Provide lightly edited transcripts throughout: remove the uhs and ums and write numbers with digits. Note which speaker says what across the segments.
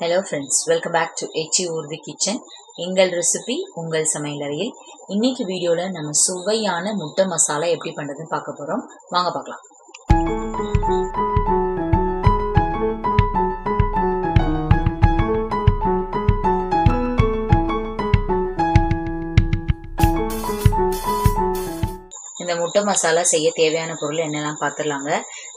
Speaker 1: Hello friends, welcome back to Echi Urdu Kitchen. எங்கள் recipe உங்கள் சமையலறையில். இன்னைக்கு வீடியோல நம்ம சுவையான முட்டை மசாலா எப்படி பண்றதுன்னு பார்க்க போறோம். வாங்க பார்க்கலாம். இந்த முட்டை மசாலா செய்ய தேவையான பொருள் என்னெல்லாம் பார்த்துடலாங்க.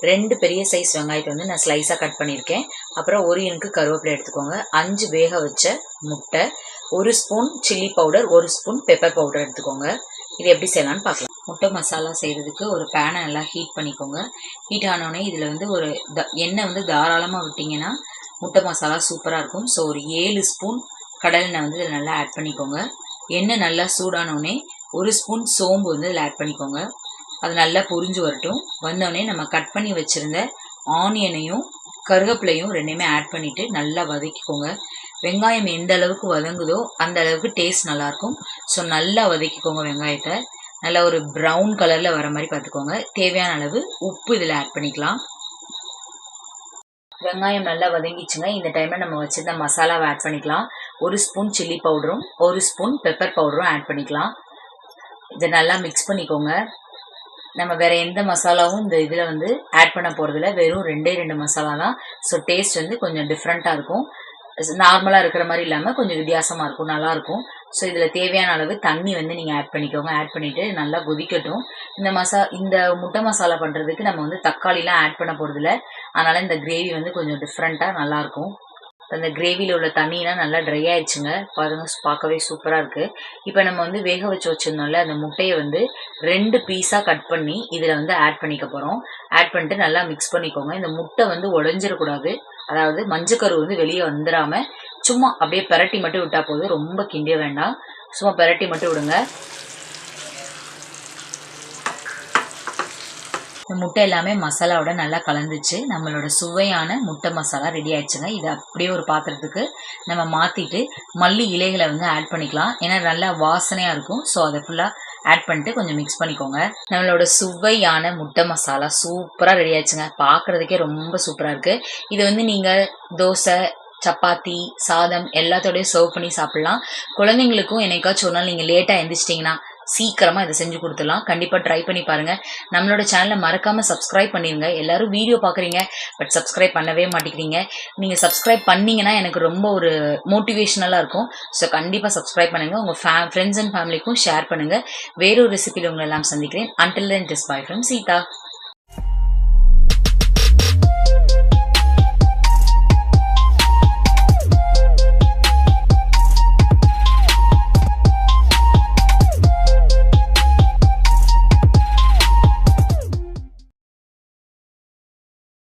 Speaker 1: 2 பெரிய சைஸ் வெங்காயத்தை வந்து நான் ஸ்லைஸாக கட் பண்ணியிருக்கேன். அப்புறம் 1 இனுக்கு கருவேப்பிலை எடுத்துக்கோங்க. 5 வேக வச்ச முட்டை, 1 spoon chilli powder, 1 spoon pepper powder எடுத்துக்கோங்க. இது எப்படி செய்யலாம்னு பார்க்கலாம். முட்டை மசாலா செய்கிறதுக்கு ஒரு பேனை நல்லா ஹீட் பண்ணிக்கோங்க. ஹீட் ஆனோடனே இதில் வந்து ஒரு எண்ணெய் வந்து தாராளமாக விட்டிங்கன்னா முட்டை மசாலா சூப்பராக இருக்கும். ஸோ ஒரு 7 ஸ்பூன் கடலெண்ணெய் வந்து இதில் நல்லா ஆட் பண்ணிக்கோங்க. எண்ணெய் நல்லா சூடானோடனே 1 ஸ்பூன் சோம்பு வந்து இதில் ஆட் பண்ணிக்கோங்க. அது நல்லா பொரிஞ்சு வரட்டும். வந்தோடனே நம்ம கட் பண்ணி வச்சுருந்த ஆனியனையும் கருவேப்பிலையும் ரெண்டுமே ஆட் பண்ணிவிட்டு நல்லா வதக்கிக்கோங்க. வெங்காயம் எந்த அளவுக்கு வதங்குதோ அந்த அளவுக்கு டேஸ்ட் நல்லாயிருக்கும். ஸோ நல்லா வதக்கிக்கோங்க. வெங்காயத்தை நல்லா ஒரு ப்ரௌன் கலரில் வர மாதிரி பார்த்துக்கோங்க. தேவையான அளவு உப்பு இதில் ஆட் பண்ணிக்கலாம். வெங்காயம் நல்லா வதங்கிச்சுங்க. இந்த டைமில் நம்ம வச்சுருந்த மசாலாவை ஆட் பண்ணிக்கலாம். 1 ஸ்பூன் சில்லி பவுடரும் 1 ஸ்பூன் பெப்பர் பவுடரும் ஆட் பண்ணிக்கலாம். இதை நல்லா மிக்ஸ் பண்ணிக்கோங்க. நம்ம வேற எந்த மசாலாவும் இந்த இதில் வந்து ஆட் பண்ண போகிறதில்ல. வெறும் 2 மசாலா தான். ஸோ டேஸ்ட் வந்து கொஞ்சம் டிஃப்ரெண்ட்டாக இருக்கும். நார்மலாக இருக்கிற மாதிரி இல்லாமல் கொஞ்சம் வித்தியாசமாக இருக்கும், நல்லாயிருக்கும். ஸோ இதில் தேவையான அளவு தண்ணி வந்து நீங்கள் ஆட் பண்ணிக்கோங்க. ஆட் பண்ணிவிட்டு நல்லா கொதிக்கட்டும். இந்த முட்டை மசாலா பண்ணுறதுக்கு நம்ம வந்து தக்காளிலாம் ஆட் பண்ண போகிறதில்ல. அதனால் இந்த கிரேவி வந்து கொஞ்சம் டிஃப்ரெண்ட்டாக நல்லாயிருக்கும். அந்த கிரேவியில் உள்ள தண்ணியெலாம் நல்லா ட்ரை ஆயிடுச்சுங்க. பாருங்க, பார்க்கவே சூப்பராக இருக்குது. இப்போ நம்ம வந்து வேக வச்சுருந்தோம்ல அந்த முட்டையை வந்து 2 பீஸாக கட் பண்ணி இதில் வந்து ஆட் பண்ணிக்க போகிறோம். ஆட் பண்ணிட்டு நல்லா மிக்ஸ் பண்ணிக்கோங்க. இந்த முட்டை வந்து உடஞ்சிடக்கூடாது. அதாவது மஞ்சக்கரு வந்து வெளியே வந்துடாமல் சும்மா அப்படியே பெரட்டி மட்டும் விட்டால் போதும். ரொம்ப கிண்டிய வேண்டாம், சும்மா பெரட்டி மட்டும் விடுங்க. முட்டை எல்லாமே மசாலாவோட நல்லா கலந்துச்சு. நம்மளோட சுவையான முட்டை மசாலா ரெடி ஆயிடுச்சுங்க. இதை அப்படியே ஒரு பாத்திரத்துக்கு நம்ம மாற்றிட்டு மல்லி இலைகளை வந்து ஆட் பண்ணிக்கலாம். ஏன்னா நல்லா வாசனையாக இருக்கும். ஸோ அதை ஃபுல்லாக ஆட் பண்ணிட்டு கொஞ்சம் மிக்ஸ் பண்ணிக்கோங்க. நம்மளோட சுவையான முட்டை மசாலா சூப்பராக ரெடி ஆயிடுச்சுங்க. பார்க்குறதுக்கே ரொம்ப சூப்பராக இருக்குது. இது வந்து நீங்கள் தோசை, சப்பாத்தி, சாதம் எல்லாத்தோடையும் சர்வ் பண்ணி சாப்பிட்லாம். குழந்தைங்களுக்கும் என்னைக்காச்சும் ஒரு நாள் நீங்கள் லேட்டாக எழுந்திரிச்சிட்டிங்கன்னா சீக்கிரமாக இதை செஞ்சு கொடுத்துடலாம். கண்டிப்பாக ட்ரை பண்ணி பாருங்கள். நம்மளோட சேனலை மறக்காமல் சப்ஸ்கிரைப் பண்ணிடுங்க. எல்லாரும் வீடியோ பார்க்குறீங்க, பட் சப்ஸ்கிரைப் பண்ணவே மாட்டேங்கிறீங்க. நீங்கள் சப்ஸ்கிரைப் பண்ணிங்கன்னா எனக்கு ரொம்ப ஒரு மோட்டிவேஷனலாக இருக்கும். ஸோ கண்டிப்பாக சப்ஸ்கிரைப் பண்ணுங்கள். உங்கள் ஃப்ரெண்ட்ஸ் அண்ட் ஃபேமிலிக்கும் ஷேர் பண்ணுங்கள். வேறொரு ரெசிபியில் உங்களை எல்லாம் சந்திக்கிறேன். Until then, it is bye from Sita.